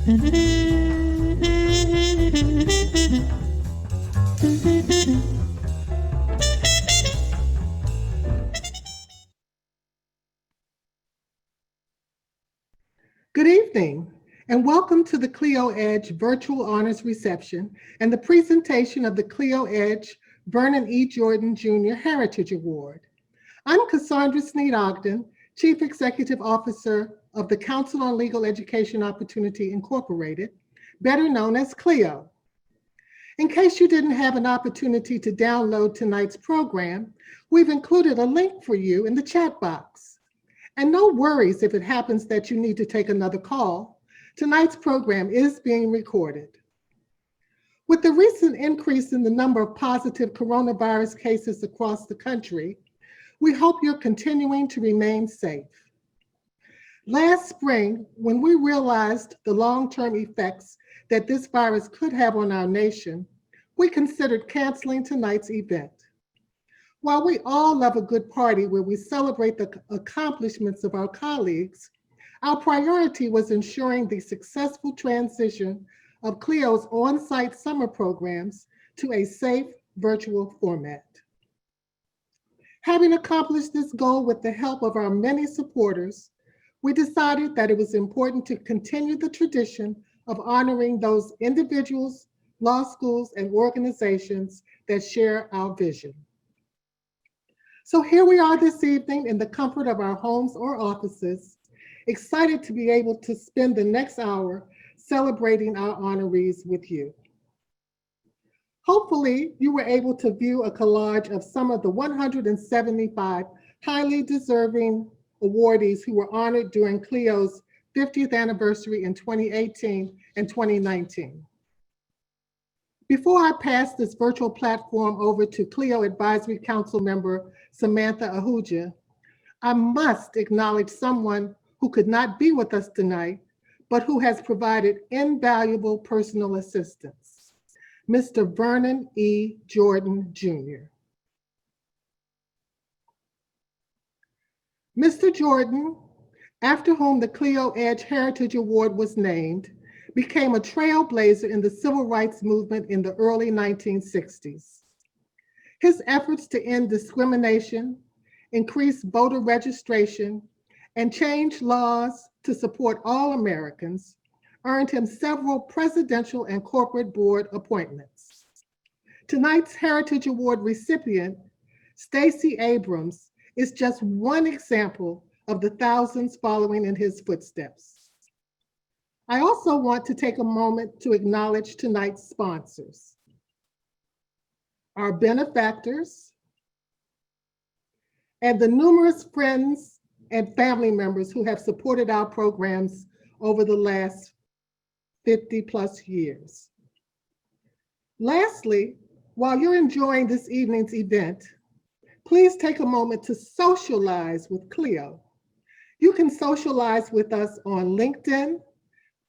Good evening, and welcome to the CLEO EDGE Virtual Honors Reception and the presentation of the CLEO EDGE Vernon E. Jordan Jr. Heritage Award. I'm Cassandra Sneed-Ogden, Chief Executive Officer of the Council on Legal Education Opportunity, Incorporated, better known as CLEO. In case you didn't have an opportunity to download tonight's program, we've included a link for you in the chat box. And no worries if it happens that you need to take another call. Tonight's program is being recorded. With the recent increase in the number of positive coronavirus cases across the country, we hope you're continuing to remain safe. Last spring, when we realized the long-term effects that this virus could have on our nation, we considered canceling tonight's event. While we all love a good party where we celebrate the accomplishments of our colleagues, our priority was ensuring the successful transition of CLEO's on-site summer programs to a safe virtual format. Having accomplished this goal with the help of our many supporters, we decided that it was important to continue the tradition of honoring those individuals, law schools, and organizations that share our vision. So here we are this evening in the comfort of our homes or offices, excited to be able to spend the next hour celebrating our honorees with you. Hopefully, you were able to view a collage of some of the 175 highly deserving awardees who were honored during CLEO's 50th anniversary in 2018 and 2019. Before I pass this virtual platform over to CLEO Advisory Council member Samantha Ahuja, I must acknowledge someone who could not be with us tonight, but who has provided invaluable personal assistance, Mr. Vernon E. Jordan Jr. Mr. Jordan, after whom the CLEO EDGE Heritage Award was named, became a trailblazer in the civil rights movement in the early 1960s. His efforts to end discrimination, increase voter registration, and change laws to support all Americans earned him several presidential and corporate board appointments. Tonight's Heritage Award recipient, Stacey Abrams, is just one example of the thousands following in his footsteps. I also want to take a moment to acknowledge tonight's sponsors, our benefactors, and the numerous friends and family members who have supported our programs over the last 50 plus years. Lastly, while you're enjoying this evening's event, please take a moment to socialize with CLEO. You can socialize with us on LinkedIn,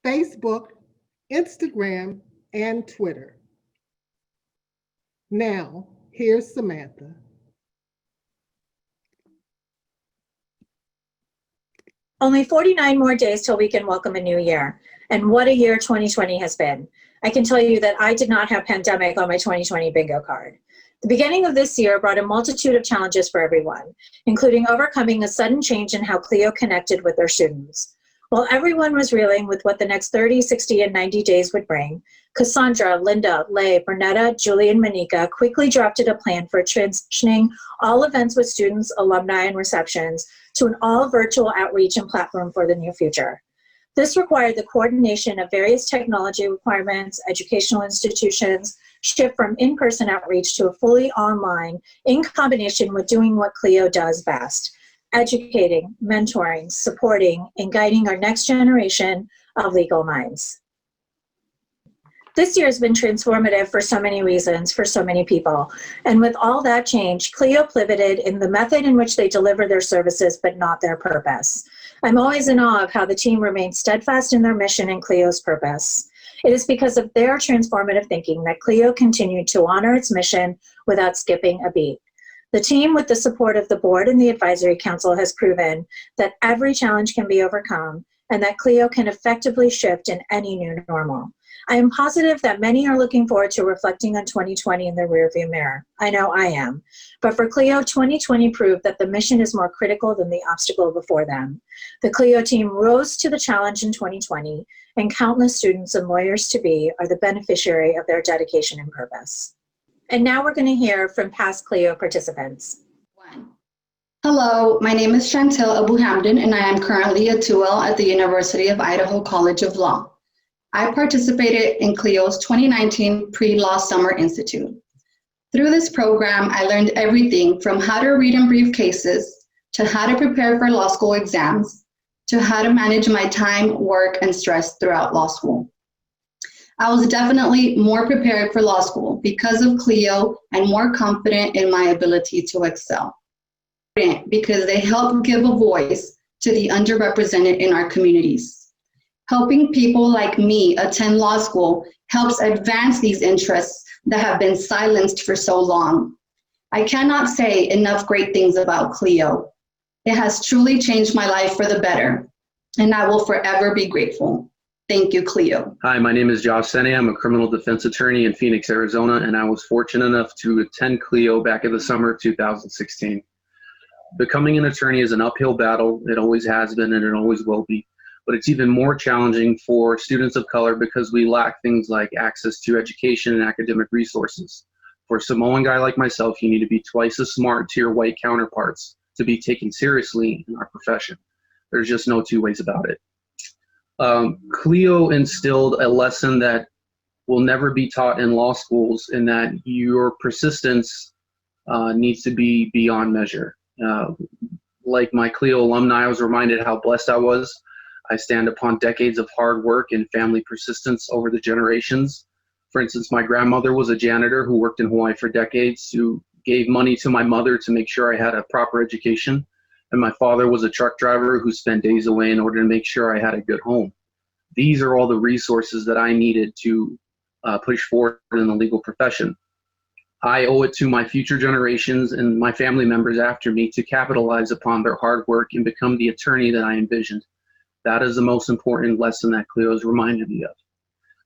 Facebook, Instagram, and Twitter. Now, here's Samantha. Only 49 more days till we can welcome a new year. And what a year 2020 has been. I can tell you that I did not have pandemic on my 2020 bingo card. The beginning of this year brought a multitude of challenges for everyone, including overcoming a sudden change in how CLEO connected with their students. While everyone was reeling with what the next 30, 60, and 90 days would bring, Cassandra, Linda, Leigh, Bernetta, Julie, and Monica quickly drafted a plan for transitioning all events with students, alumni, and receptions to an all-virtual outreach and platform for the near future. This required the coordination of various technology requirements, educational institutions, shift from in-person outreach to a fully online in combination with doing what CLEO does best, educating, mentoring, supporting, and guiding our next generation of legal minds. This year has been transformative for so many reasons, for so many people. And with all that change, CLEO pivoted in the method in which they deliver their services, but not their purpose. I'm always in awe of how the team remains steadfast in their mission and CLEO's purpose. It is because of their transformative thinking that CLEO continued to honor its mission without skipping a beat. The team, with the support of the board and the advisory council, has proven that every challenge can be overcome and that CLEO can effectively shift in any new normal. I am positive that many are looking forward to reflecting on 2020 in the rearview mirror. I know I am. But for CLEO, 2020 proved that the mission is more critical than the obstacle before them. The CLEO team rose to the challenge in 2020, and countless students and lawyers-to-be are the beneficiary of their dedication and purpose. And now we're going to hear from past CLEO participants. Hello, my name is Chantel Abu Hamdan, and I am currently a 2L at the University of Idaho College of Law. I participated in CLEO's 2019 Pre-Law Summer Institute. Through this program, I learned everything from how to read and brief cases, to how to prepare for law school exams, to how to manage my time, work, and stress throughout law school. I was definitely more prepared for law school because of CLEO and more confident in my ability to excel. Because they help give a voice to the underrepresented in our communities. Helping people like me attend law school helps advance these interests that have been silenced for so long. I cannot say enough great things about CLEO. It has truly changed my life for the better, and I will forever be grateful. Thank you, CLEO. Hi, my name is Josh Sene. I'm a criminal defense attorney in Phoenix, Arizona, and I was fortunate enough to attend CLEO back in the summer of 2016. Becoming an attorney is an uphill battle. It always has been and it always will be. But it's even more challenging for students of color because we lack things like access to education and academic resources. For a Samoan guy like myself, you need to be twice as smart to your white counterparts to be taken seriously in our profession. There's just no two ways about it. CLEO instilled a lesson that will never be taught in law schools, in that your persistence needs to be beyond measure. Like my CLEO alumni, I was reminded how blessed I was. I stand upon decades of hard work and family persistence over the generations. For instance, my grandmother was a janitor who worked in Hawaii for decades, who gave money to my mother to make sure I had a proper education. And my father was a truck driver who spent days away in order to make sure I had a good home. These are all the resources that I needed to push forward in the legal profession. I owe it to my future generations and my family members after me to capitalize upon their hard work and become the attorney that I envisioned. That is the most important lesson that CLEO has reminded me of.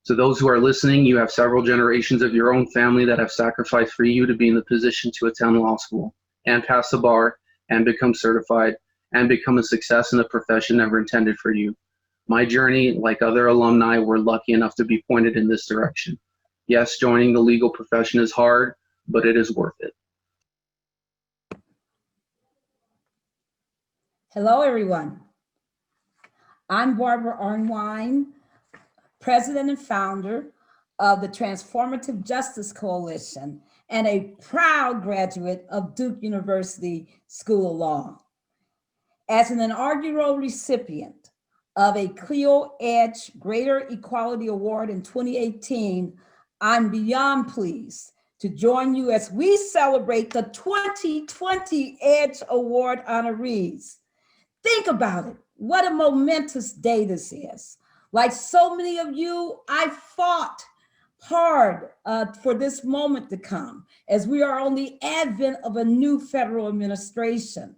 To those who are listening, you have several generations of your own family that have sacrificed for you to be in the position to attend law school and pass the bar and become certified and become a success in a profession never intended for you. My journey, like other alumni, were lucky enough to be pointed in this direction. Yes, joining the legal profession is hard, but it is worth it. Hello, everyone. I'm Barbara Arnwine, President and founder of the Transformative Justice Coalition and a proud graduate of Duke University School of Law. As an inaugural recipient of a CLEO EDGE Greater Equality Award in 2018, I'm beyond pleased to join you as we celebrate the 2020 EDGE Award honorees. Think about it. What a momentous day this is. Like so many of you, I fought hard for this moment to come, as we are on the advent of a new federal administration.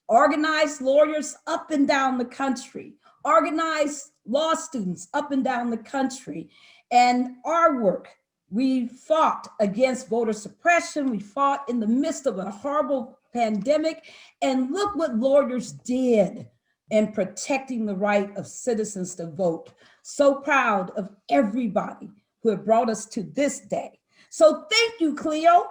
Organized lawyers up and down the country, organized law students up and down the country, and our work. We fought against voter suppression. We fought in the midst of a horrible pandemic. And look what lawyers did in protecting the right of citizens to vote. So proud of everybody who have brought us to this day. So thank you, CLEO,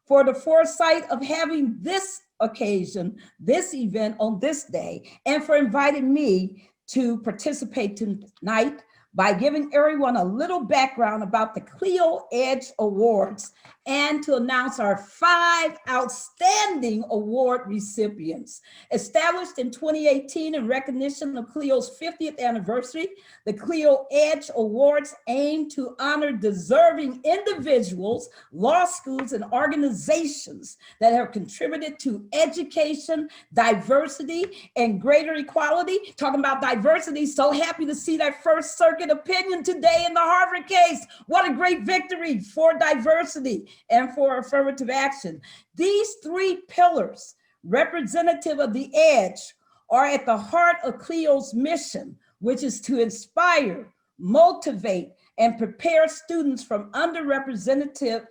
for the foresight of having this occasion, this event on this day, and for inviting me to participate tonight by giving everyone a little background about the CLEO EDGE Awards and to announce our 5 outstanding award recipients. Established in 2018 in recognition of CLEO's 50th anniversary, the CLEO EDGE Awards aim to honor deserving individuals, law schools, and organizations that have contributed to education, diversity, and greater equality. Talking about diversity, so happy to see that First Circuit opinion today in the Harvard case. What a great victory for diversity and for affirmative action. These 3 pillars, representative of the EDGE, are at the heart of CLEO's mission, which is to inspire, motivate, and prepare students from underrepresented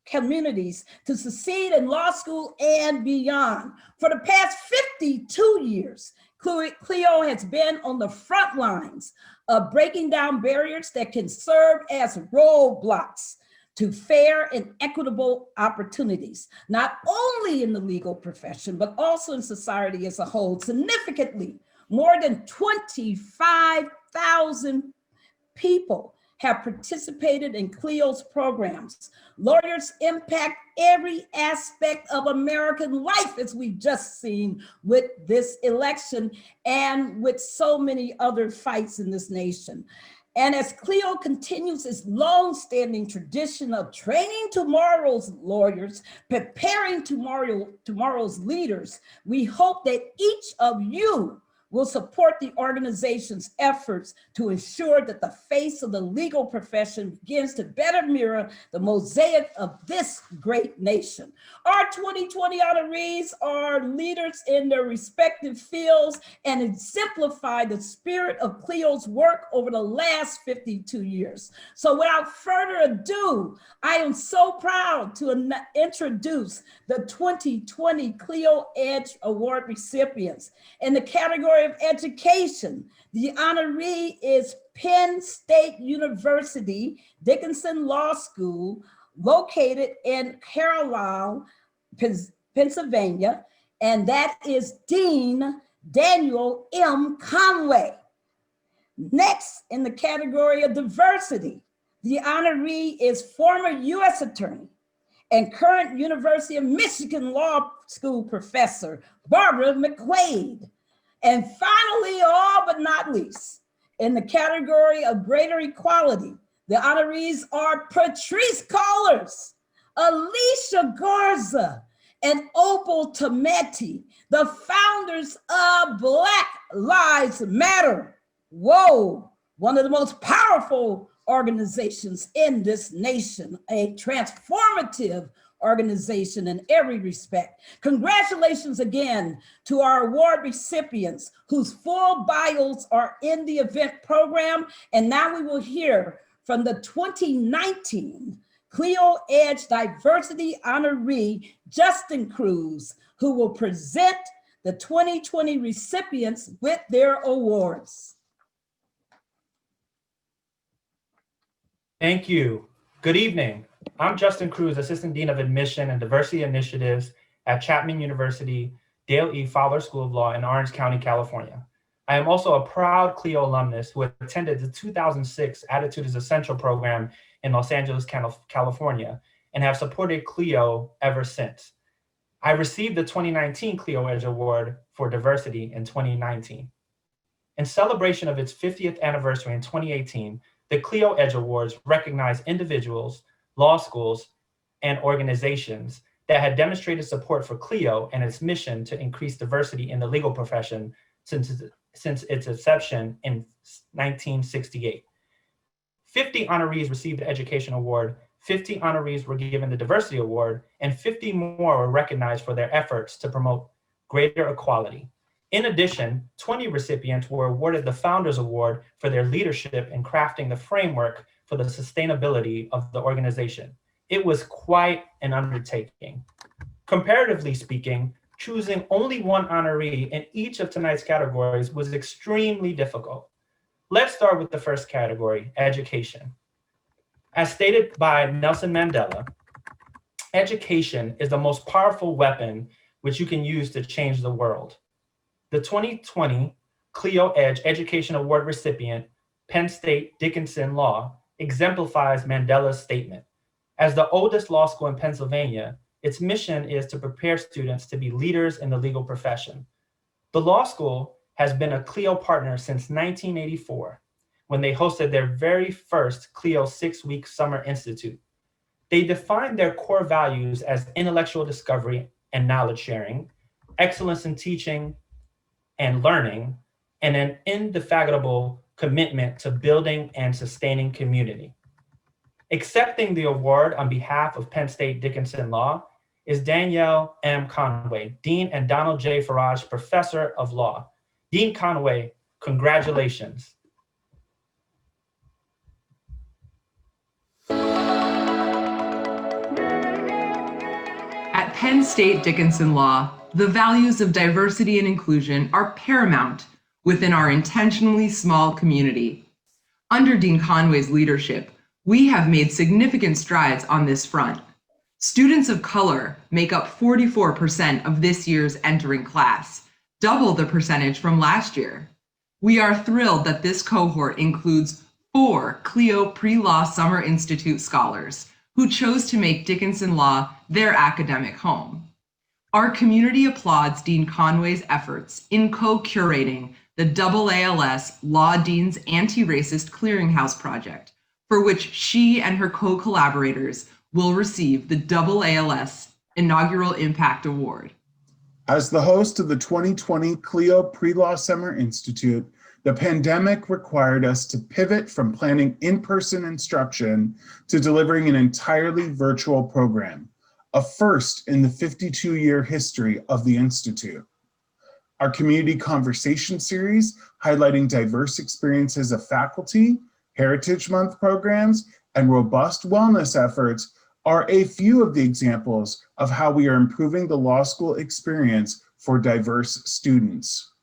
communities to succeed in law school and beyond. For the past 52 years, CLEO has been on the front lines of breaking down barriers that can serve as roadblocks to fair and equitable opportunities, not only in the legal profession, but also in society as a whole. Significantly, more than 25,000 people have participated in CLEO's programs. Lawyers impact every aspect of American life, as we've just seen with this election and with so many other fights in this nation. And as CLEO continues its long-standing tradition of training tomorrow's lawyers, preparing tomorrow's leaders, we hope that each of you will support the organization's efforts to ensure that the face of the legal profession begins to better mirror the mosaic of this great nation. Our 2020 honorees are leaders in their respective fields and exemplify the spirit of CLEO's work over the last 52 years. So without further ado, I am so proud to introduce the 2020 CLEO EDGE Award recipients. In the category of education, the honoree is Penn State University, Dickinson Law School, located in Carlisle, Pennsylvania, and that is Dean Daniel M. Conway. Next, in the category of diversity, the honoree is former U.S. Attorney and current University of Michigan Law School professor, Barbara McQuade. And finally, all but not least, in the category of greater equality, the honorees are Patrisse Cullors, Alicia Garza, and Opal Tometi, the founders of Black Lives Matter. Whoa, one of the most powerful organizations in this nation, a transformative organization in every respect. Congratulations again to our award recipients whose full bios are in the event program. And now we will hear from the 2019 CLEO EDGE Diversity Honoree, Justin Cruz, who will present the 2020 recipients with their awards. Thank you. Good evening. I'm Justin Cruz, Assistant Dean of Admission and Diversity Initiatives at Chapman University, Dale E. Fowler School of Law in Orange County, California. I am also a proud CLEO alumnus who attended the 2006 Attitude is Essential program in Los Angeles, California, and have supported CLEO ever since. I received the 2019 CLEO EDGE Award for Diversity in 2019. In celebration of its 50th anniversary in 2018, the CLEO EDGE Awards recognize individuals, law schools, and organizations that had demonstrated support for CLEO and its mission to increase diversity in the legal profession since its inception in 1968. 50 honorees received the Education Award, 50 honorees were given the Diversity Award, and 50 more were recognized for their efforts to promote greater equality. In addition, 20 recipients were awarded the Founders Award for their leadership in crafting the framework for the sustainability of the organization. It was quite an undertaking. Comparatively speaking, choosing only one honoree in each of tonight's categories was extremely difficult. Let's start with the first category, education. As stated by Nelson Mandela, education is the most powerful weapon which you can use to change the world. The 2020 CLEO EDGE Education Award recipient, Penn State Dickinson Law, exemplifies Mandela's statement. As the oldest law school in Pennsylvania, its mission is to prepare students to be leaders in the legal profession. The law school has been a CLEO partner since 1984, when they hosted their very first CLEO 6-week summer institute. They defined their core values as intellectual discovery and knowledge sharing, excellence in teaching and learning, and an indefatigable commitment to building and sustaining community. Accepting the award on behalf of Penn State Dickinson Law is Danielle M. Conway, Dean and Donald J. Farage Professor of Law. Dean Conway Congratulations. At Penn State Dickinson Law, the values of diversity and inclusion are paramount within our intentionally small community. Under Dean Conway's leadership, we have made significant strides on this front. Students of color make up 44% of this year's entering class, double the percentage from last year. We are thrilled that this cohort includes 4 CLEO Pre-Law Summer Institute scholars who chose to make Dickinson Law their academic home. Our community applauds Dean Conway's efforts in co-curating the AALS Law Dean's Anti-Racist Clearinghouse Project, for which she and her co-collaborators will receive the AALS Inaugural Impact Award. As the host of the 2020 CLEO Pre-Law Summer Institute, the pandemic required us to pivot from planning in-person instruction to delivering an entirely virtual program, a first in the 52-year history of the Institute. Our community conversation series, highlighting diverse experiences of faculty, Heritage Month programs, and robust wellness efforts are a few of the examples of how we are improving the law school experience for diverse students.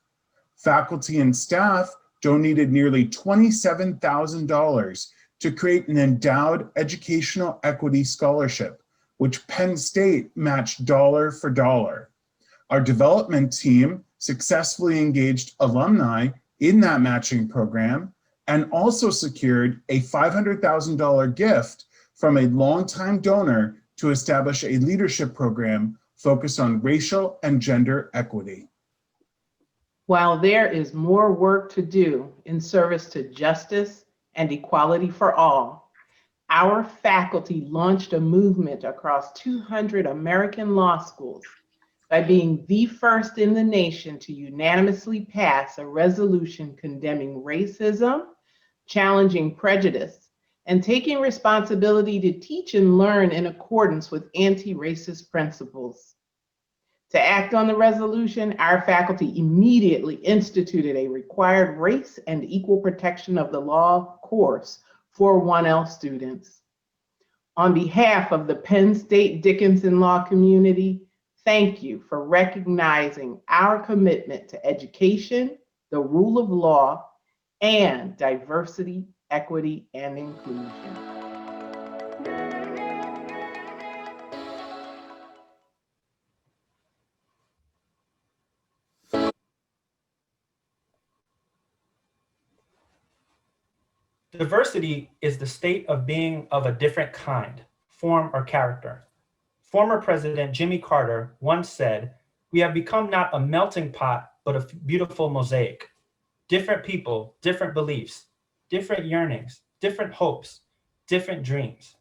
Faculty and staff donated nearly $27,000 to create an endowed educational equity scholarship, which Penn State matched dollar for dollar. Our development team successfully engaged alumni in that matching program and also secured a $500,000 gift from a longtime donor to establish a leadership program focused on racial and gender equity. While there is more work to do in service to justice and equality for all, our faculty launched a movement across 200 American law schools by being the first in the nation to unanimously pass a resolution condemning racism, challenging prejudice, and taking responsibility to teach and learn in accordance with anti-racist principles. To act on the resolution, our faculty immediately instituted a required race and equal protection of the law course for 1L students. On behalf of the Penn State Dickinson Law community, thank you for recognizing our commitment to education, the rule of law, and diversity, equity, and inclusion. Diversity is the state of being of a different kind, form, or character. Former President Jimmy Carter once said, "We have become not a melting pot, but a beautiful mosaic. Different people, different beliefs, different yearnings, different hopes, different dreams."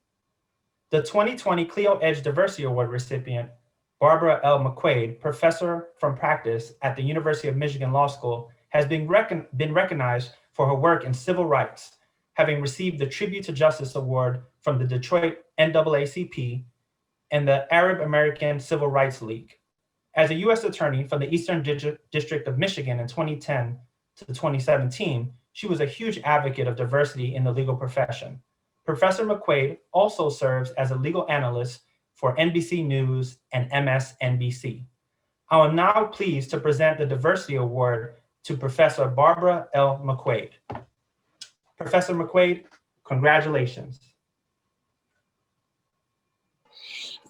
The 2020 CLEO EDGE Diversity Award recipient, Barbara L. McQuade, professor from practice at the University of Michigan Law School, has been recognized for her work in civil rights, having received the Tribute to Justice Award from the Detroit NAACP and the Arab American Civil Rights League. As a U.S. attorney from the Eastern District of Michigan in 2010 to 2017, she was a huge advocate of diversity in the legal profession. Professor McQuade also serves as a legal analyst for NBC News and MSNBC. I am now pleased to present the Diversity Award to Professor Barbara L. McQuade. Professor McQuade, congratulations.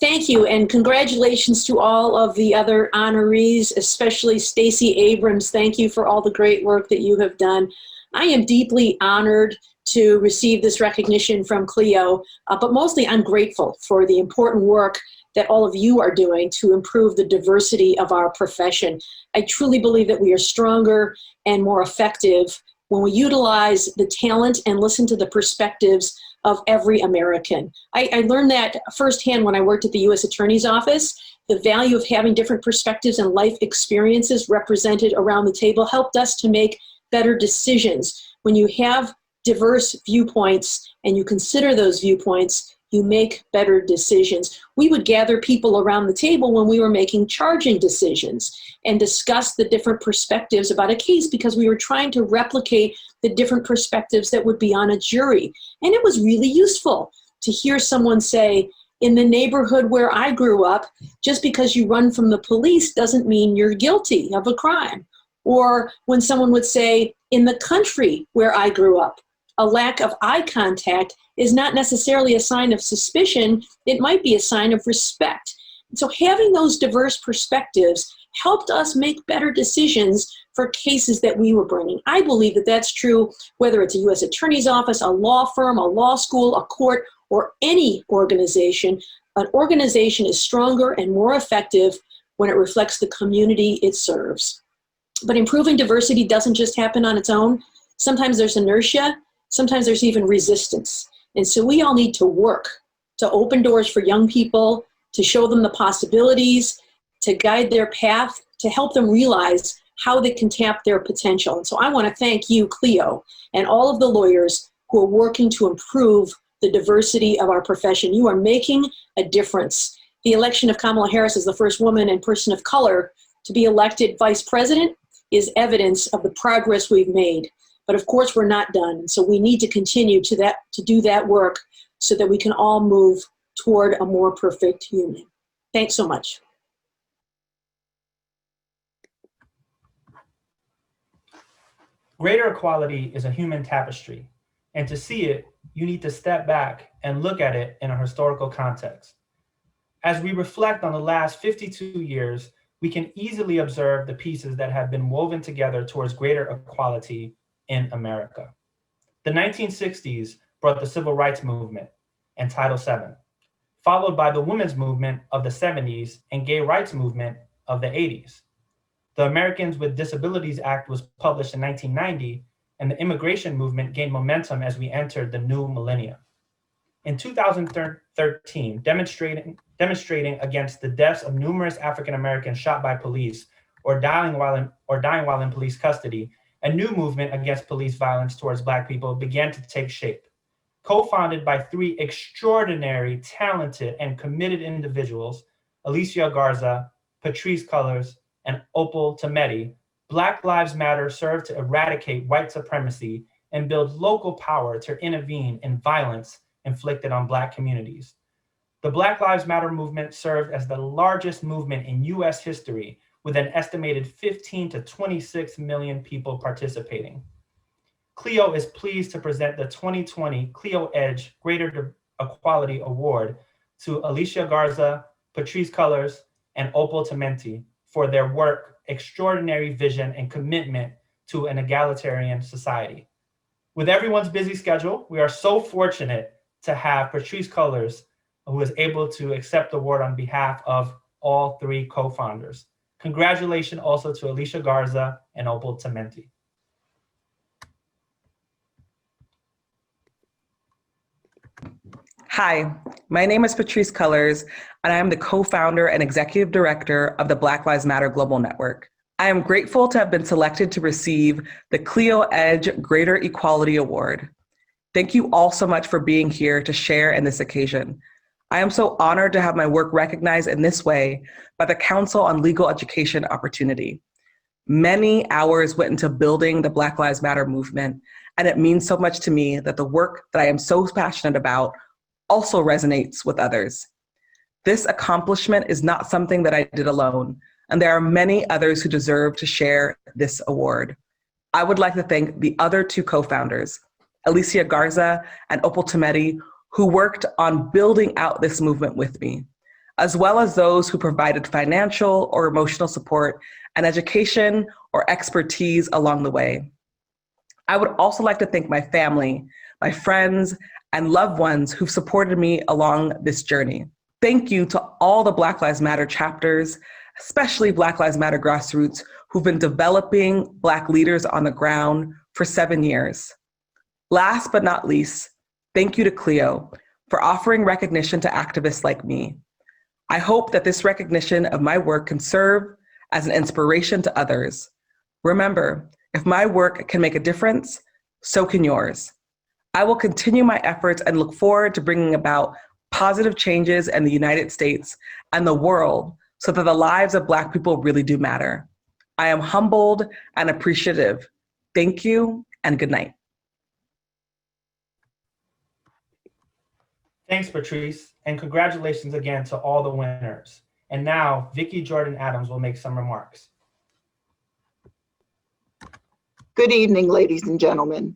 Thank you, and congratulations to all of the other honorees, especially Stacey Abrams. Thank you for all the great work that you have done. I am deeply honored to receive this recognition from CLEO, but mostly I'm grateful for the important work that all of you are doing to improve the diversity of our profession. I truly believe that we are stronger and more effective when we utilize the talent and listen to the perspectives of every American. I learned that firsthand when I worked at the U.S. Attorney's Office. The value of having different perspectives and life experiences represented around the table helped us to make better decisions. When you have diverse viewpoints and you consider those viewpoints, you make better decisions. We would gather people around the table when we were making charging decisions and discuss the different perspectives about a case, because we were trying to replicate the different perspectives that would be on a jury. And it was really useful to hear someone say, in the neighborhood where I grew up, just because you run from the police doesn't mean you're guilty of a crime. Or when someone would say, in the country where I grew up, a lack of eye contact is not necessarily a sign of suspicion, it might be a sign of respect. So having those diverse perspectives helped us make better decisions for cases that we were bringing. I believe that that's true whether it's a U.S. Attorney's Office, a law firm, a law school, a court, or any organization. An organization is stronger and more effective when it reflects the community it serves. But improving diversity doesn't just happen on its own. Sometimes there's inertia, sometimes there's even resistance. And so we all need to work to open doors for young people, to show them the possibilities, to guide their path, to help them realize how they can tap their potential. And so I want to thank you, CLEO, and all of the lawyers who are working to improve the diversity of our profession. You are making a difference. The election of Kamala Harris as the first woman and person of color to be elected vice president is evidence of the progress we've made. But of course, we're not done. So we need to continue to do that work so that we can all move toward a more perfect union. Thanks so much. Greater equality is a human tapestry, and to see it, you need to step back and look at it in a historical context. As we reflect on the last 52 years, we can easily observe the pieces that have been woven together towards greater equality in America. The 1960s brought the Civil Rights Movement and Title VII, followed by the women's movement of the 70s and gay rights movement of the 80s. The Americans with Disabilities Act was published in 1990, and the immigration movement gained momentum as we entered the new millennia. In 2013, demonstrating against the deaths of numerous African Americans shot by police or dying while in police custody, a new movement against police violence towards Black people began to take shape. Co-founded by three extraordinary, talented, and committed individuals, Alicia Garza, Patrisse Cullors, and Opal Tometi, Black Lives Matter served to eradicate white supremacy and build local power to intervene in violence inflicted on Black communities. The Black Lives Matter movement served as the largest movement in US history, with an estimated 15 to 26 million people participating. CLEO is pleased to present the 2020 CLEO EDGE Greater Equality Award to Alicia Garza, Patrisse Cullors, and Opal Tometi for their work, extraordinary vision, and commitment to an egalitarian society. With everyone's busy schedule, we are so fortunate to have Patrisse Cullors, who is able to accept the award on behalf of all three co-founders. Congratulations also to Alicia Garza and Opal Tometi. Hi, my name is Patrisse Cullors, and I am the co-founder and executive director of the Black Lives Matter Global Network. I am grateful to have been selected to receive the CLEO EDGE Greater Equality Award. Thank you all so much for being here to share in this occasion. I am so honored to have my work recognized in this way by the Council on Legal Education Opportunity. Many hours went into building the Black Lives Matter movement, and it means so much to me that the work that I am so passionate about also resonates with others. This accomplishment is not something that I did alone, and there are many others who deserve to share this award. I would like to thank the other two co-founders, Alicia Garza and Opal Tometi, who worked on building out this movement with me, as well as those who provided financial or emotional support and education or expertise along the way. I would also like to thank my family, my friends, and loved ones who've supported me along this journey. Thank you to all the Black Lives Matter chapters, especially Black Lives Matter Grassroots, who've been developing Black leaders on the ground for 7 years. Last but not least, thank you to CLEO for offering recognition to activists like me. I hope that this recognition of my work can serve as an inspiration to others. Remember, if my work can make a difference, so can yours. I will continue my efforts and look forward to bringing about positive changes in the United States and the world so that the lives of Black people really do matter. I am humbled and appreciative. Thank you and good night. Thanks, Patrisse, and congratulations again to all the winners. And now, Vicki Jordan Adams will make some remarks. Good evening, ladies and gentlemen.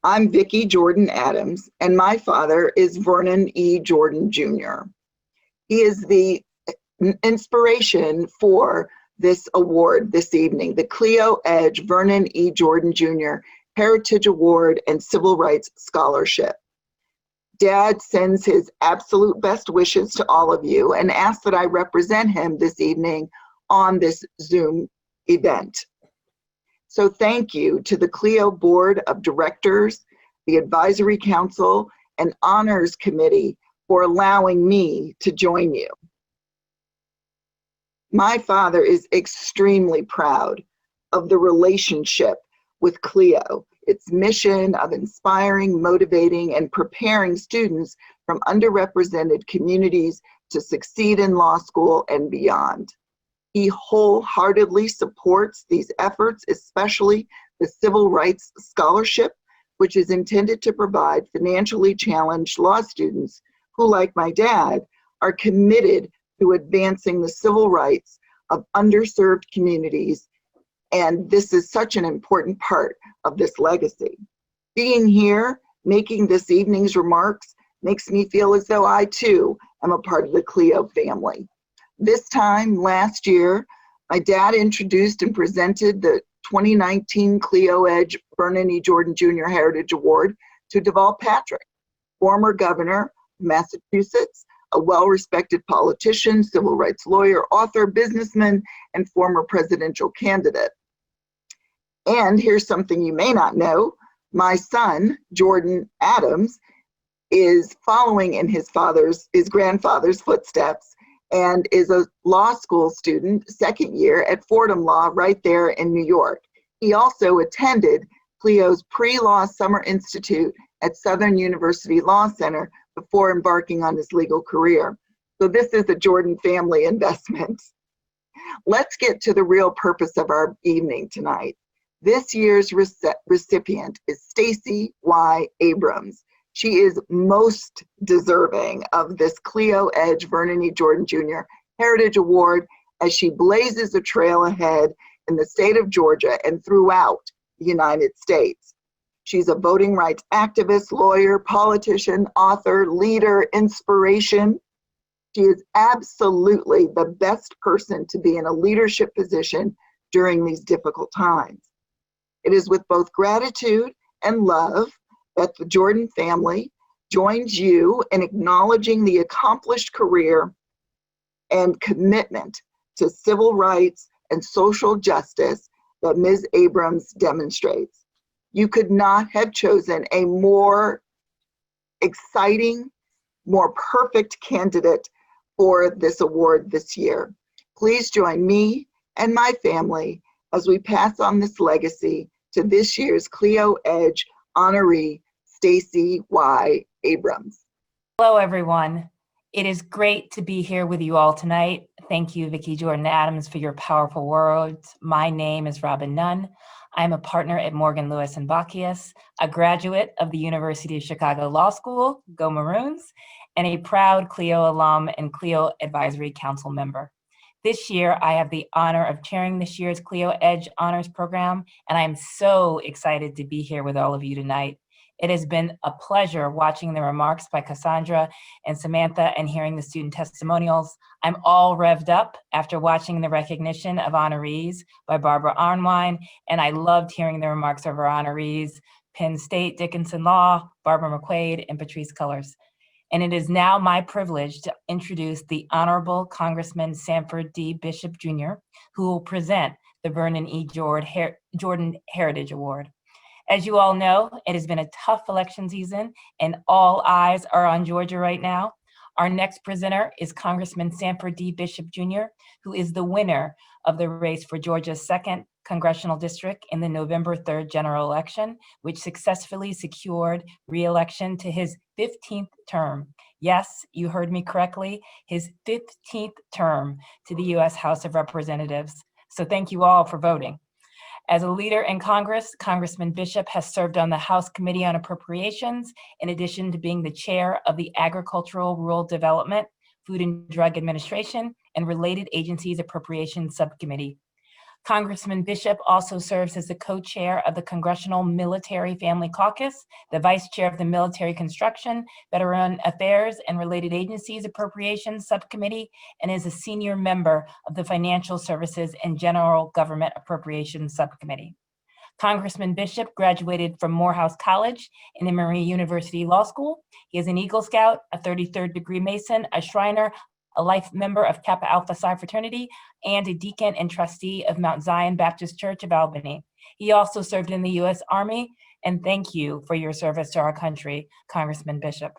I'm Vicki Jordan Adams, and my father is Vernon E. Jordan Jr. He is the inspiration for this award this evening, the CLEO EDGE Vernon E. Jordan Jr. Heritage Award and Civil Rights Scholarship. Dad sends his absolute best wishes to all of you and asks that I represent him this evening on this Zoom event. So thank you to the CLEO Board of Directors, the Advisory Council, and Honors Committee for allowing me to join you. My father is extremely proud of the relationship with CLEO, its mission of inspiring, motivating, and preparing students from underrepresented communities to succeed in law school and beyond. He wholeheartedly supports these efforts, especially the Civil Rights Scholarship, which is intended to provide financially challenged law students who, like my dad, are committed to advancing the civil rights of underserved communities. And this is such an important part of this legacy. Being here, making this evening's remarks, makes me feel as though I too am a part of the CLEO family. This time last year, my dad introduced and presented the 2019 CLEO EDGE Vernon E. Jordan Jr. Heritage Award to Deval Patrick, former governor of Massachusetts, a well-respected politician, civil rights lawyer, author, businessman, and former presidential candidate. And here's something you may not know. My son, Jordan Adams, is following in his grandfather's footsteps and is a law school student, second year at Fordham Law right there in New York. He also attended CLEO's Pre-Law Summer Institute at Southern University Law Center before embarking on his legal career. So this is a Jordan family investment. Let's get to the real purpose of our evening tonight. This year's recipient is Stacey Y. Abrams. She is most deserving of this CLEO EDGE Vernon E. Jordan Jr. Heritage Award as she blazes a trail ahead in the state of Georgia and throughout the United States. She's a voting rights activist, lawyer, politician, author, leader, inspiration. She is absolutely the best person to be in a leadership position during these difficult times. It is with both gratitude and love that the Jordan family joins you in acknowledging the accomplished career and commitment to civil rights and social justice that Ms. Abrams demonstrates. You could not have chosen a more exciting, more perfect candidate for this award this year. Please join me and my family as we pass on this legacy to this year's CLEO EDGE honoree, Stacey Y. Abrams. Hello, everyone. It is great to be here with you all tonight. Thank you, Vicki Jordan Adams, for your powerful words. My name is Robin Nunn. I'm a partner at Morgan, Lewis & Bockius, a graduate of the University of Chicago Law School, go Maroons, and a proud CLEO alum and CLEO Advisory Council member. This year, I have the honor of chairing this year's CLEO EDGE Honors Program, and I am so excited to be here with all of you tonight. It has been a pleasure watching the remarks by Cassandra and Samantha and hearing the student testimonials. I'm all revved up after watching the recognition of honorees by Barbara Arnwine, and I loved hearing the remarks of our honorees, Penn State, Dickinson Law, Barbara McQuade, and Patrisse Cullors. And it is now my privilege to introduce the Honorable Congressman Sanford D. Bishop Jr., who will present the Vernon E. Jordan Heritage Award. As you all know, it has been a tough election season and all eyes are on Georgia right now. Our next presenter is Congressman Sanford D. Bishop Jr., who is the winner of the race for Georgia's 2nd Congressional District in the November 3rd general election, which successfully secured re-election to his 15th term. Yes, you heard me correctly, his 15th term to the U.S. House of Representatives. So thank you all for voting. As a leader in Congress, Congressman Bishop has served on the House Committee on Appropriations, in addition to being the chair of the Agricultural, Rural Development, Food and Drug Administration, and Related Agencies Appropriations Subcommittee. Congressman Bishop also serves as the co-chair of the Congressional Military Family Caucus, the vice chair of the Military Construction, Veteran Affairs, and Related Agencies Appropriations Subcommittee, and is a senior member of the Financial Services and General Government Appropriations Subcommittee. Congressman Bishop graduated from Morehouse College and Emory University Law School. He is an Eagle Scout, a 33rd degree Mason, a Shriner, a life member of Kappa Alpha Psi fraternity, and a deacon and trustee of Mount Zion Baptist Church of Albany. He also served in the U.S. Army, and thank you for your service to our country, Congressman Bishop.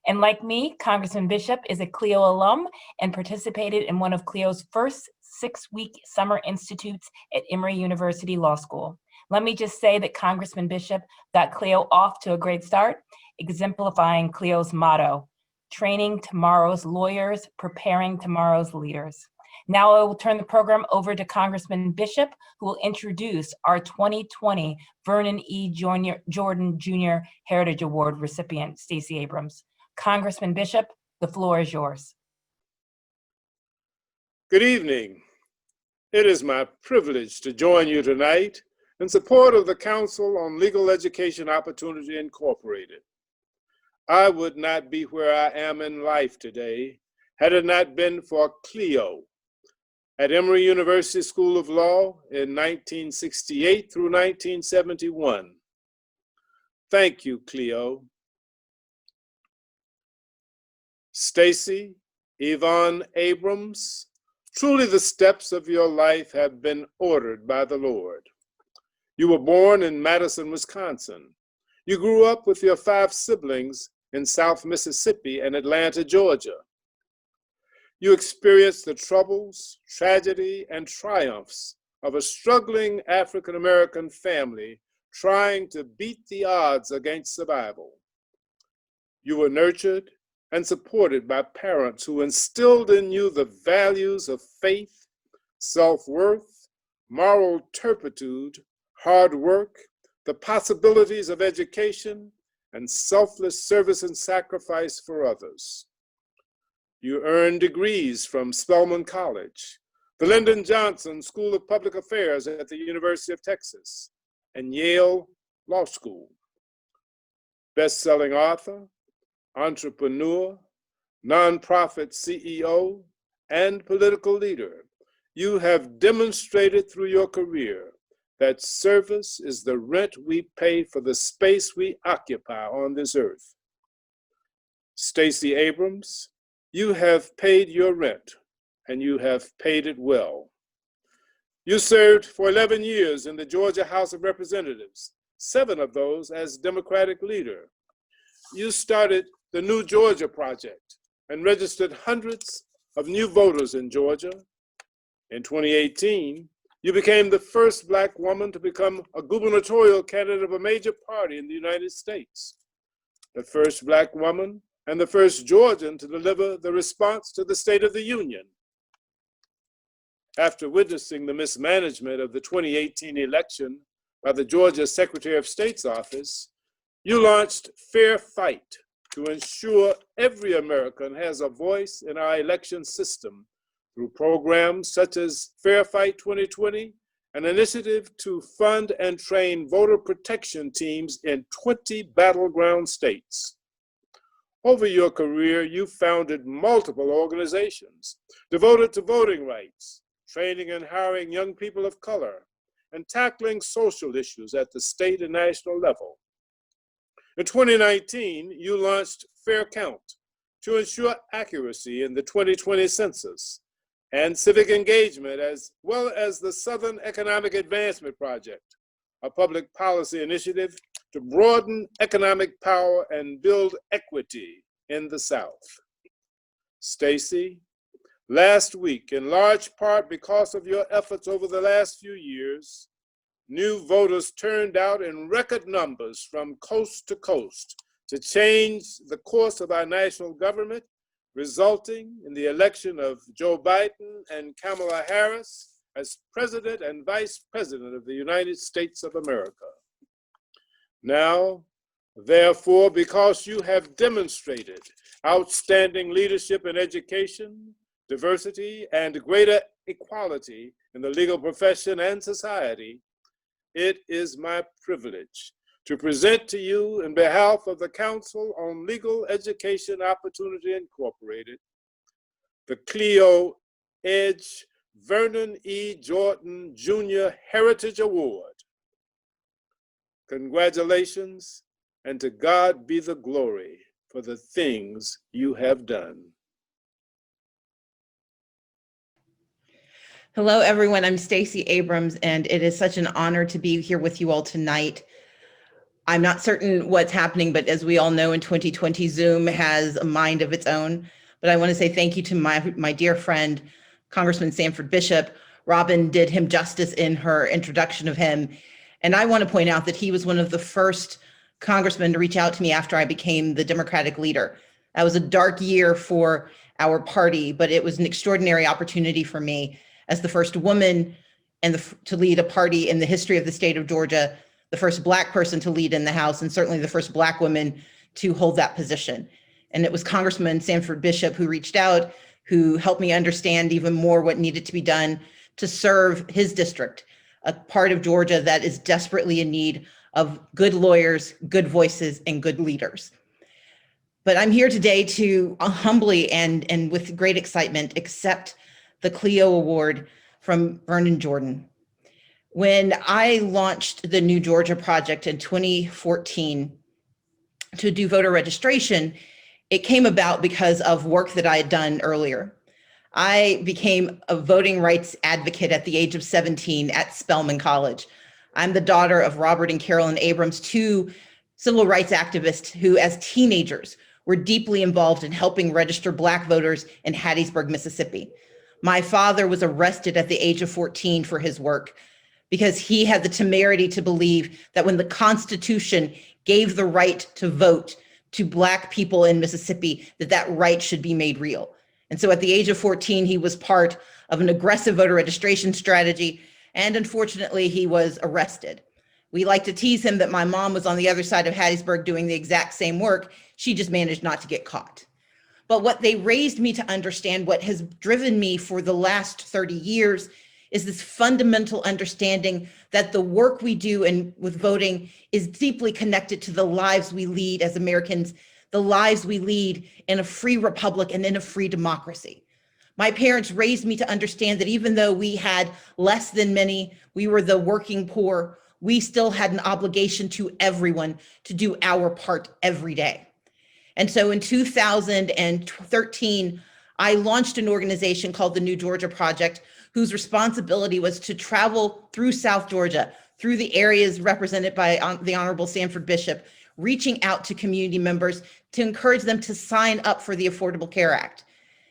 And like me, Congressman Bishop is a CLEO alum and participated in one of CLEO's first 6-week summer institutes at Emory University Law School. Let me just say that Congressman Bishop got CLEO off to a great start, exemplifying CLEO's motto, training tomorrow's lawyers, preparing tomorrow's leaders. Now I will turn the program over to Congressman Bishop, who will introduce our 2020 Vernon E. Jordan Jr. Heritage Award recipient, Stacey Abrams. Congressman Bishop, the floor is yours. Good evening. It is my privilege to join you tonight in support of the Council on Legal Education Opportunity Incorporated. I would not be where I am in life today had it not been for CLEO at Emory University School of Law in 1968 through 1971. Thank you, CLEO. Stacey, Yvonne Abrams, truly the steps of your life have been ordered by the Lord. You were born in Madison, Wisconsin. You grew up with your 5 siblings in South Mississippi and Atlanta, Georgia. You experienced the troubles, tragedy, and triumphs of a struggling African-American family trying to beat the odds against survival. You were nurtured and supported by parents who instilled in you the values of faith, self-worth, moral turpitude, hard work, the possibilities of education, and selfless service and sacrifice for others. You earned degrees from Spelman College, the Lyndon Johnson School of Public Affairs at the University of Texas, and Yale Law School. Best-selling author, entrepreneur, nonprofit CEO, and political leader, you have demonstrated through your career that service is the rent we pay for the space we occupy on this earth. Stacey Abrams, you have paid your rent, and you have paid it well. You served for 11 years in the Georgia House of Representatives, 7 of those as Democratic leader. You started the New Georgia Project and registered hundreds of new voters in Georgia. In 2018, you became the first Black woman to become a gubernatorial candidate of a major party in the United States, the first Black woman and the first Georgian to deliver the response to the State of the Union. After witnessing the mismanagement of the 2018 election by the Georgia Secretary of State's office, you launched Fair Fight to ensure every American has a voice in our election system through programs such as Fair Fight 2020, an initiative to fund and train voter protection teams in 20 battleground states. Over your career, you founded multiple organizations devoted to voting rights, training and hiring young people of color, and tackling social issues at the state and national level. In 2019, you launched Fair Count to ensure accuracy in the 2020 census and civic engagement, as well as the Southern Economic Advancement Project, a public policy initiative to broaden economic power and build equity in the South. Stacey, Last week, in large part because of your efforts over the last few years, new voters turned out in record numbers from coast to coast to change the course of our national government, resulting in the election of Joe Biden and Kamala Harris as President and Vice President of the United States of America. Now, therefore, because you have demonstrated outstanding leadership in education, diversity, and greater equality in the legal profession and society, it is my privilege to present to you, in behalf of the Council on Legal Education Opportunity Incorporated, the CLEO EDGE Vernon E. Jordan Jr. Heritage Award. Congratulations, and to God be the glory for the things you have done. Hello, everyone. I'm Stacey Abrams, and it is such an honor to be here with you all tonight. I'm not certain what's happening, but as we all know, in 2020, Zoom has a mind of its own. But I want to say thank you to my dear friend, Congressman Sanford Bishop. Robin did him justice in her introduction of him. And I want to point out that he was one of the first congressmen to reach out to me after I became the Democratic leader. That was a dark year for our party, but it was an extraordinary opportunity for me as the first woman and to lead a party in the history of the state of Georgia, the first Black person to lead in the House, and certainly the first Black woman to hold that position. And it was Congressman Sanford Bishop who reached out, who helped me understand even more what needed to be done to serve his district, a part of Georgia that is desperately in need of good lawyers, good voices, and good leaders. But I'm here today to humbly and with great excitement accept the CLEO Award from Vernon Jordan. When I launched the New Georgia Project in 2014 to do voter registration, it came about because of work that I had done earlier. I became a voting rights advocate at the age of 17 at Spelman College. I'm the daughter of Robert and Carolyn Abrams, two civil rights activists who, as teenagers, were deeply involved in helping register Black voters in Hattiesburg, Mississippi. My father was arrested at the age of 14 for his work because he had the temerity to believe that when the Constitution gave the right to vote to Black people in Mississippi, that right should be made real. And so at the age of 14, he was part of an aggressive voter registration strategy, and unfortunately, he was arrested. We like to tease him that my mom was on the other side of Hattiesburg doing the exact same work. She just managed not to get caught. But what they raised me to understand, what has driven me for the last 30 years, is this fundamental understanding that the work we do with voting is deeply connected to the lives we lead as Americans, the lives we lead in a free republic and in a free democracy. My parents raised me to understand that even though we had less than many, we were the working poor, we still had an obligation to everyone to do our part every day. And so in 2013, I launched an organization called the New Georgia Project, whose responsibility was to travel through South Georgia, through the areas represented by the Honorable Sanford Bishop, reaching out to community members to encourage them to sign up for the Affordable Care Act.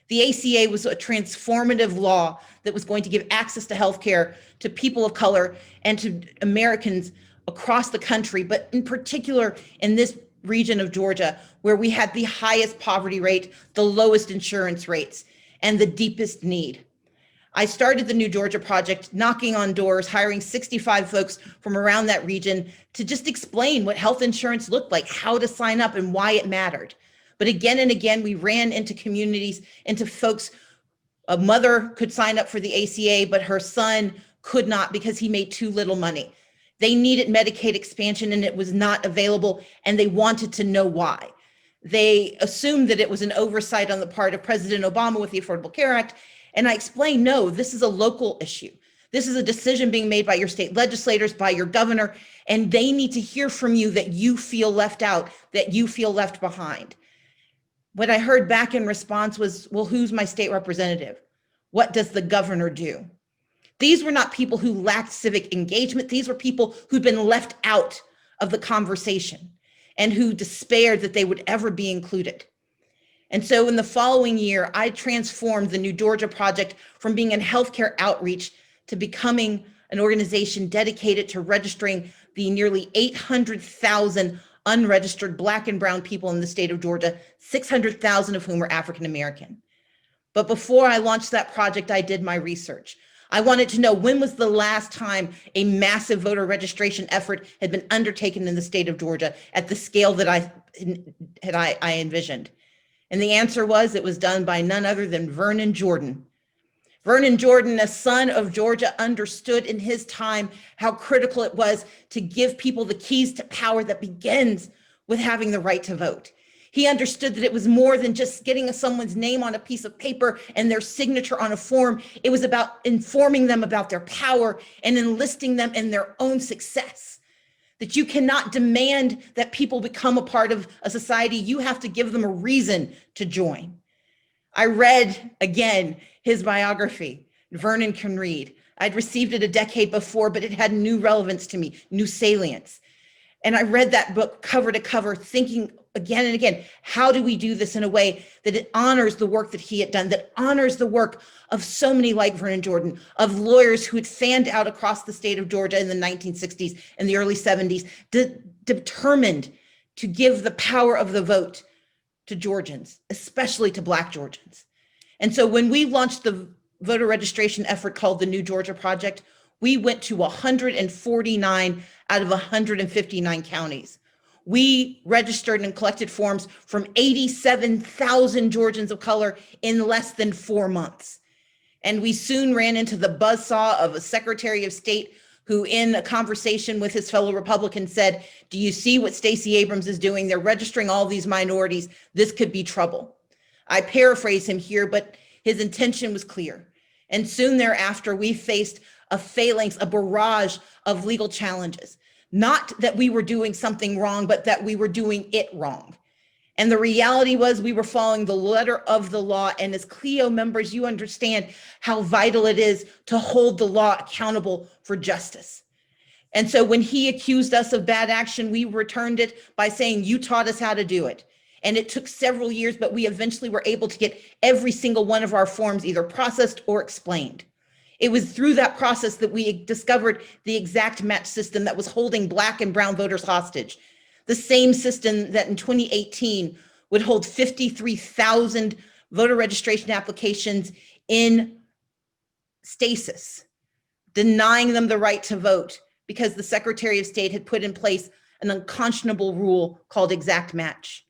The ACA was a transformative law that was going to give access to healthcare to people of color and to Americans across the country, but in particular in this region of Georgia, where we had the highest poverty rate, the lowest insurance rates, and the deepest need. I started the New Georgia Project knocking on doors, hiring 65 folks from around that region to just explain what health insurance looked like, how to sign up, and why it mattered. But again and again, we ran into communities, into folks. A mother could sign up for the ACA, but her son could not because he made too little money. They needed Medicaid expansion and it was not available, and they wanted to know why. They assumed that it was an oversight on the part of President Obama with the Affordable Care Act. And I explained, no, this is a local issue. This is a decision being made by your state legislators, by your governor, and they need to hear from you that you feel left out, that you feel left behind. What I heard back in response was, well, who's my state representative? What does the governor do? These were not people who lacked civic engagement. These were people who'd been left out of the conversation and who despaired that they would ever be included. And so in the following year, I transformed the New Georgia Project from being in healthcare outreach to becoming an organization dedicated to registering the nearly 800,000 unregistered Black and Brown people in the state of Georgia, 600,000 of whom are African American. But before I launched that project, I did my research. I wanted to know, when was the last time a massive voter registration effort had been undertaken in the state of Georgia at the scale that I envisioned? And the answer was, it was done by none other than Vernon Jordan. Vernon Jordan, a son of Georgia, understood in his time how critical it was to give people the keys to power that begins with having the right to vote. He understood that it was more than just getting someone's name on a piece of paper and their signature on a form. It was about informing them about their power and enlisting them in their own success. That you cannot demand that people become a part of a society. You have to give them a reason to join. I read, again, his biography. Vernon can read. I'd received it a decade before, but it had new relevance to me, new salience. And I read that book cover to cover, thinking again and again, how do we do this in a way that it honors the work that he had done, that honors the work of so many like Vernon Jordan, of lawyers who had fanned out across the state of Georgia in the 1960s and the early 70s, determined to give the power of the vote to Georgians, especially to Black Georgians. And so when we launched the voter registration effort called the New Georgia Project, we went to 149 out of 159 counties. We registered and collected forms from 87,000 Georgians of color in less than 4 months. And we soon ran into the buzzsaw of a Secretary of State who, in a conversation with his fellow Republicans, said, "Do you see what Stacey Abrams is doing? They're registering all these minorities. This could be trouble." I paraphrase him here, but his intention was clear. And soon thereafter, we faced a phalanx, a barrage of legal challenges. Not that we were doing something wrong, but that we were doing it wrong. And the reality was we were following the letter of the law. And as CLEO members, you understand how vital it is to hold the law accountable for justice. And so when he accused us of bad action, we returned it by saying, "You taught us how to do it." And it took several years, but we eventually were able to get every single one of our forms either processed or explained. It was through that process that we discovered the exact match system that was holding Black and Brown voters hostage. The same system that in 2018 would hold 53,000 voter registration applications in stasis, denying them the right to vote because the Secretary of State had put in place an unconscionable rule called exact match.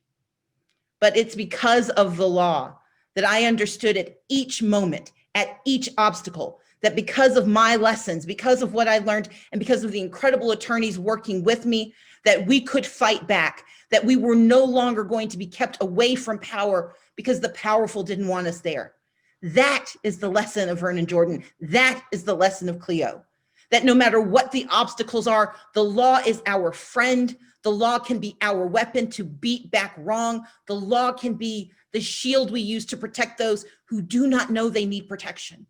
But it's because of the law that I understood at each moment, at each obstacle, that because of my lessons, because of what I learned, and because of the incredible attorneys working with me, that we could fight back, that we were no longer going to be kept away from power because the powerful didn't want us there. That is the lesson of Vernon Jordan. That is the lesson of CLEO. That no matter what the obstacles are, the law is our friend. The law can be our weapon to beat back wrong. The law can be the shield we use to protect those who do not know they need protection.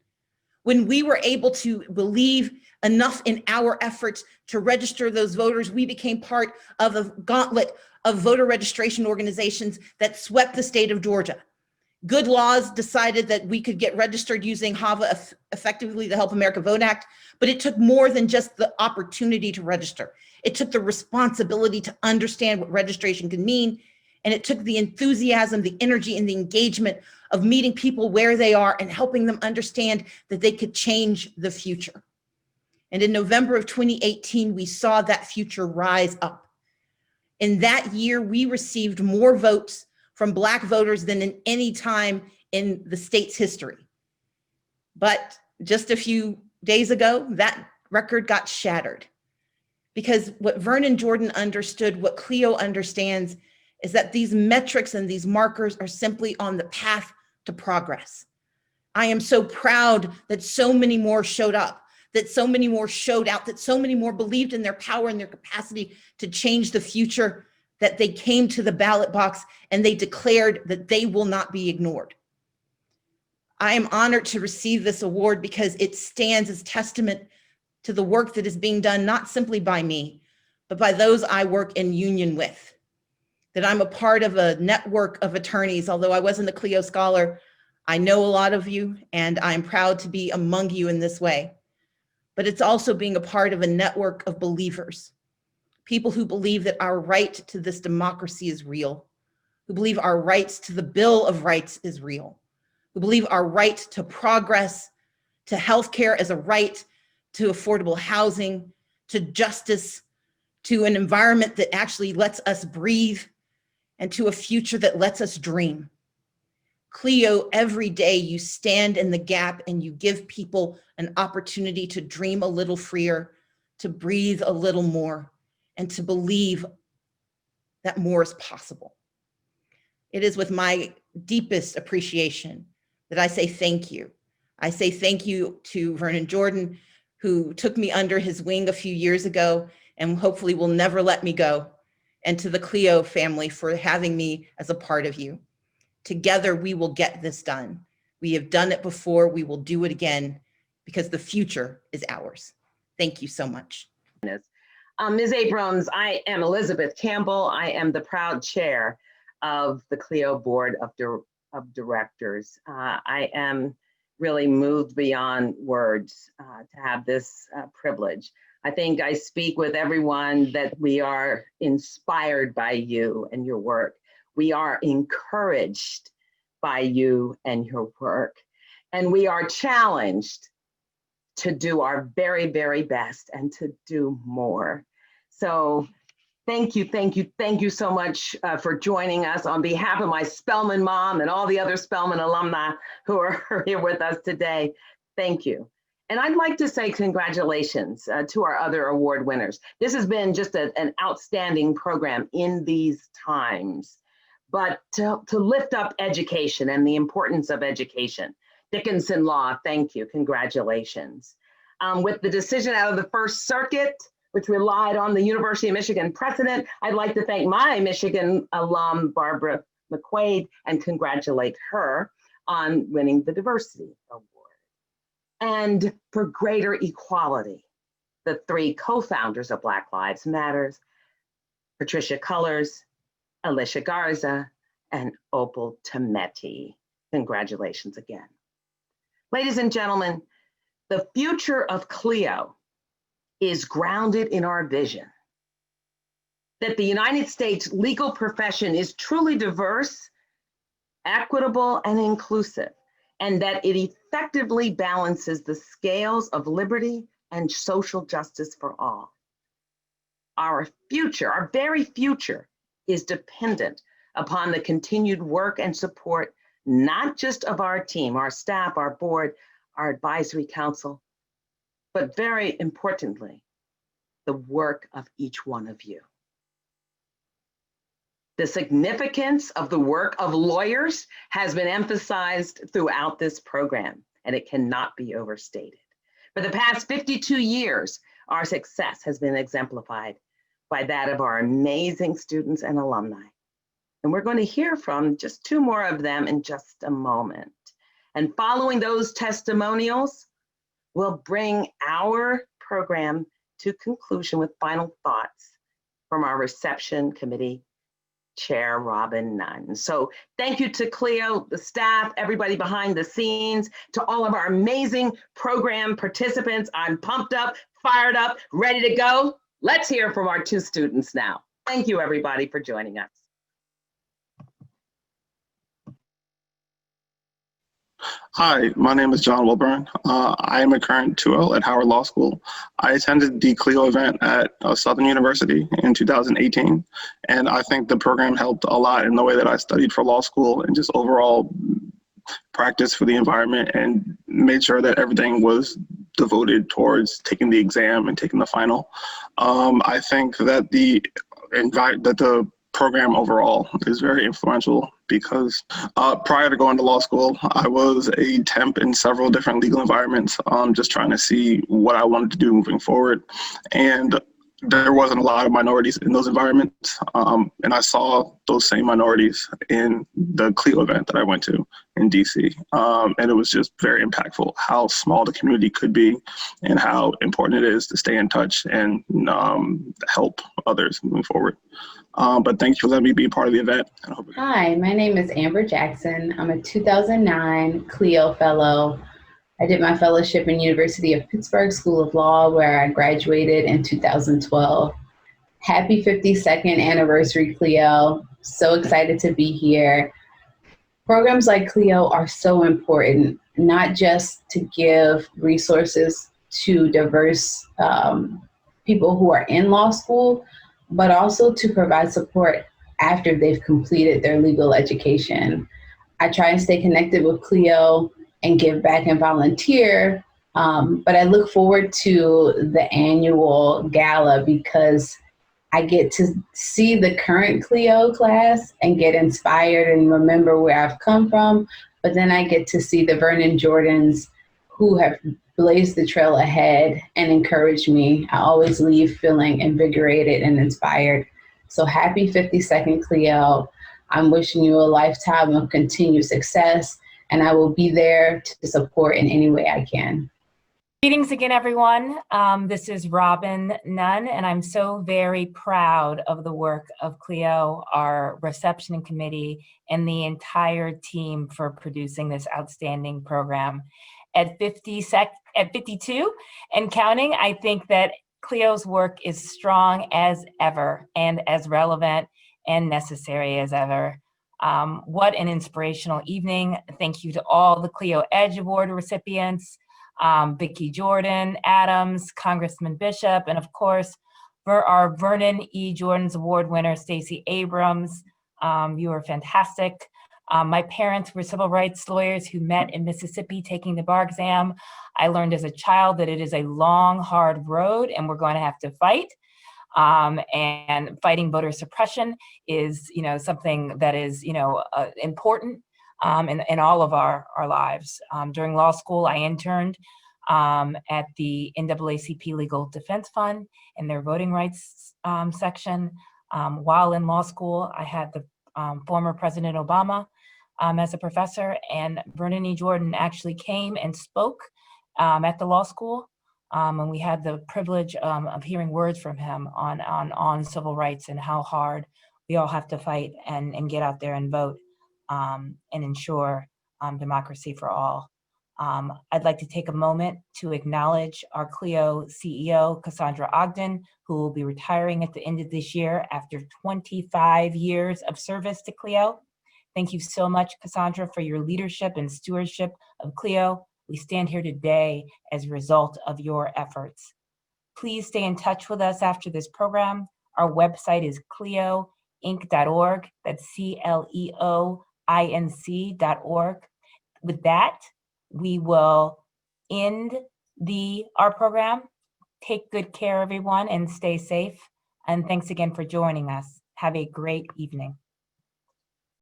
When we were able to believe enough in our efforts to register those voters, we became part of a gauntlet of voter registration organizations that swept the state of Georgia. Good Laws decided that we could get registered using HAVA, effectively the Help America Vote Act, but it took more than just the opportunity to register. It took the responsibility to understand what registration could mean, and it took the enthusiasm, the energy, and the engagement of meeting people where they are and helping them understand that they could change the future. And in November of 2018, we saw that future rise up. In that year, we received more votes from Black voters than in any time in the state's history. But just a few days ago, that record got shattered. Because what Vernon Jordan understood, what CLEO understands, is that these metrics and these markers are simply on the path to progress. I am so proud that so many more showed up, that so many more showed out, that so many more believed in their power and their capacity to change the future, that they came to the ballot box and they declared that they will not be ignored. I am honored to receive this award because it stands as testament to the work that is being done, not simply by me, but by those I work in union with. that I'm a part of a network of attorneys. Although I wasn't a CLEO scholar, I know a lot of you, and I'm proud to be among you in this way. But it's also being a part of a network of believers, people who believe that our right to this democracy is real, who believe our rights to the Bill of Rights is real, who believe our right to progress, to healthcare as a right, to affordable housing, to justice, to an environment that actually lets us breathe, and to a future that lets us dream. CLEO, every day you stand in the gap and you give people an opportunity to dream a little freer, to breathe a little more, and to believe that more is possible. It is with my deepest appreciation that I say thank you. I say thank you to Vernon Jordan, who took me under his wing a few years ago and hopefully will never let me go, and to the CLEO family for having me as a part of you. Together, we will get this done. We have done it before, we will do it again, because the future is ours. Thank you so much. Ms. Abrams, I am Elizabeth Campbell. I am the proud chair of the CLEO Board of Directors. I am really moved beyond words to have this privilege. I think I speak with everyone that we are inspired by you and your work. We are encouraged by you and your work. And we are challenged to do our very, very best and to do more. So thank you so much for joining us on behalf of my Spelman mom and all the other Spelman alumni who are here with us today. Thank you. And I'd like to say congratulations to our other award winners. This has been just an outstanding program in these times. But to lift up education and the importance of education, Dickinson Law, thank you, congratulations. With the decision out of the First Circuit, which relied on the University of Michigan precedent, I'd like to thank my Michigan alum, Barbara McQuade, and congratulate her on winning the Diversity Award. And for greater equality, the three co-founders of Black Lives Matter, Patrisse Cullors, Alicia Garza, and Opal Tometi. Congratulations again. Ladies and gentlemen, the future of CLEO is grounded in our vision that the United States legal profession is truly diverse, equitable, and inclusive, and that it effectively balances the scales of liberty and social justice for all. Our future, our very future, is dependent upon the continued work and support, not just of our team, our staff, our board, our advisory council, but very importantly, the work of each one of you. The significance of the work of lawyers has been emphasized throughout this program, and it cannot be overstated. For the past 52 years, our success has been exemplified by that of our amazing students and alumni. And we're going to hear from just two more of them in just a moment. And following those testimonials, we'll bring our program to conclusion with final thoughts from our reception committee chair, Robin Nunn. So thank you to CLEO, the staff, everybody behind the scenes, to all of our amazing program participants. I'm pumped up, fired up, ready to go. Let's hear from our two students now. Thank you, everybody, for joining us. Hi, my name is John Wilburn. I am a current 2L at Howard Law School. I attended the CLEO event at Southern University in 2018, and I think the program helped a lot in the way that I studied for law school and just overall practice for the environment, and made sure that everything was devoted towards taking the exam and taking the final. I think that the program overall is very influential because prior to going to law school, I was a temp in several different legal environments, just trying to see what I wanted to do moving forward. And there wasn't a lot of minorities in those environments. And I saw those same minorities in the CLEO event that I went to in DC. And it was just very impactful how small the community could be and how important it is to stay in touch and help others moving forward. But thank you for letting me be a part of the event. Hi, my name is Amber Jackson. I'm a 2009 CLEO Fellow. I did my fellowship in University of Pittsburgh School of Law, where I graduated in 2012. Happy 52nd anniversary, CLEO. So excited to be here. Programs like CLEO are so important, not just to give resources to diverse people who are in law school, but also to provide support after they've completed their legal education. I try and stay connected with CLEO and give back and volunteer, but I look forward to the annual gala because I get to see the current CLEO class and get inspired and remember where I've come from, but then I get to see the Vernon Jordans who have blazed the trail ahead and encouraged me. I always leave feeling invigorated and inspired. So happy 52nd CLEO. I'm wishing you a lifetime of continued success, and I will be there to support in any way I can. Greetings again, everyone. This is Robin Nunn, and I'm so very proud of the work of CLEO, our reception committee, and the entire team for producing this outstanding program. At 52 and counting, I think that CLEO's work is strong as ever and as relevant and necessary as ever. What an inspirational evening. Thank you to all the CLEO EDGE Award recipients, Vicki Jordan, Adams, Congressman Bishop, and of course, for our Vernon E. Jordan's Award winner, Stacey Abrams. You are fantastic. My parents were civil rights lawyers who met in Mississippi taking the bar exam. I learned as a child that it is a long, hard road and we're going to have to fight. And fighting voter suppression is, something that is, important in all of our lives. During law school, I interned at the NAACP Legal Defense Fund in their voting rights section. While in law school, I had the former President Obama as a professor, and Vernon E. Jordan actually came and spoke at the law school. And we had the privilege of hearing words from him on civil rights and how hard we all have to fight and get out there and vote and ensure democracy for all. I'd like to take a moment to acknowledge our CLEO CEO, Cassandra Ogden, who will be retiring at the end of this year after 25 years of service to CLEO. Thank you so much, Cassandra, for your leadership and stewardship of CLEO. We stand here today as a result of your efforts. Please stay in touch with us after this program. Our website is cleoinc.org. That's CLEOINC.org. With that, we will end our program. Take good care, everyone, and stay safe. And thanks again for joining us. Have a great evening.